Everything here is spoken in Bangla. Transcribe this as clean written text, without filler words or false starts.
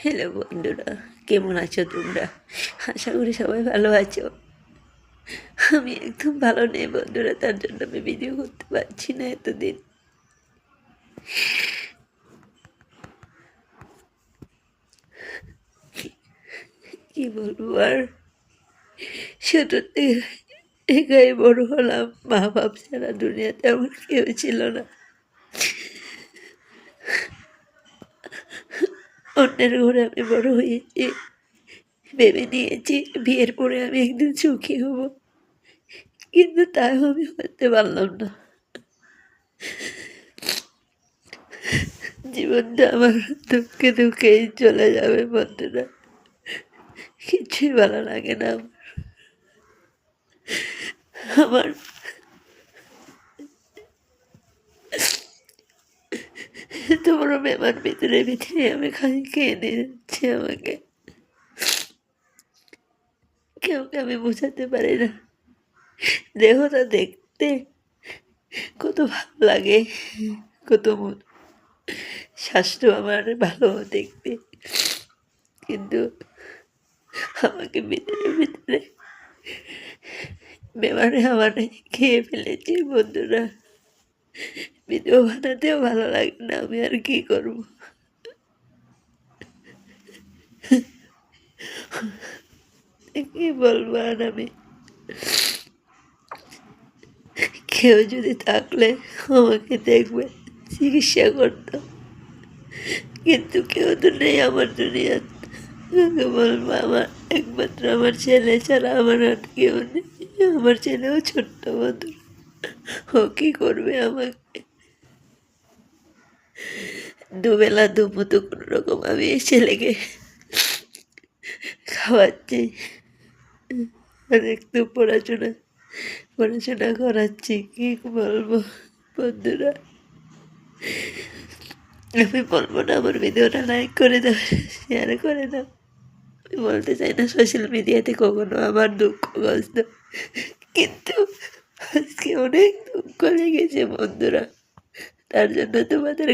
হ্যালো বন্ধুরা, কেমন আছো তোমরা? আশা করি সবাই ভালো আছো। আমি একদম ভালো নেই বন্ধুরা, তার জন্য আমি ভিডিও করতে পারছি না এতদিন। কি বলবো আর, ছোটতে একাই বড় হলাম, মা বাপ ছাড়া দুনিয়াতে আমার কেউ ছিল না। অন্যের ঘরে আমি বড় হয়েছি, ভেবে নিয়েছি বিয়ের পরে আমি একদিন সুখী হব, কিন্তু তাই আমি হতে পারলাম না। জীবনটা আমার দুঃখে দুঃখেই চলে যাবে বন্ধুরা, কিছুই ভালো লাগে না আমার। এত বড় বেমার ভিতরে ভিতরে আমি খালি খেয়ে নিচ্ছে আমাকে, কেউকে আমি বোঝাতে পারি না। দেহটা দেখতে কত ভালো লাগে, কত স্বাস্থ্য আমার ভালো দেখতে, কিন্তু আমাকে ভিতরে ভিতরে বেমারে আমার খেয়ে ফেলেছি বন্ধুরা। ভিডিও বানাতেও ভালো লাগে না, আমি আর কি করব। কি বলবো আর আমি, কেউ যদি থাকলে আমাকে দেখবে, চিকিৎসা করতো, কিন্তু কেউ তো নেই আমার দুনিয়াতে। কাকে বলবো, আমার একমাত্র আমার ছেলে ছাড়া আমার আর কেউ নেই। আমার ছেলেও ছোট্ট বন্ধু, ও কি করবে আমাকে? দুবেলা দুমুতো কোনো রকম আমি এই ছেলেকে খাওয়াচ্ছি, আর একটু পড়াশোনা করাচ্ছি। কি বলবো বন্ধুরা, আমি বলবো না আমার ভিডিওটা লাইক করে দাও, শেয়ার করে দাও। আমি বলতে চাই না সোশ্যাল মিডিয়াতে কখনো আমার দুঃখ কষ্ট, কিন্তু আজকে অনেক দুঃখ লেগেছে বন্ধুরা, তার জন্য তোমাদের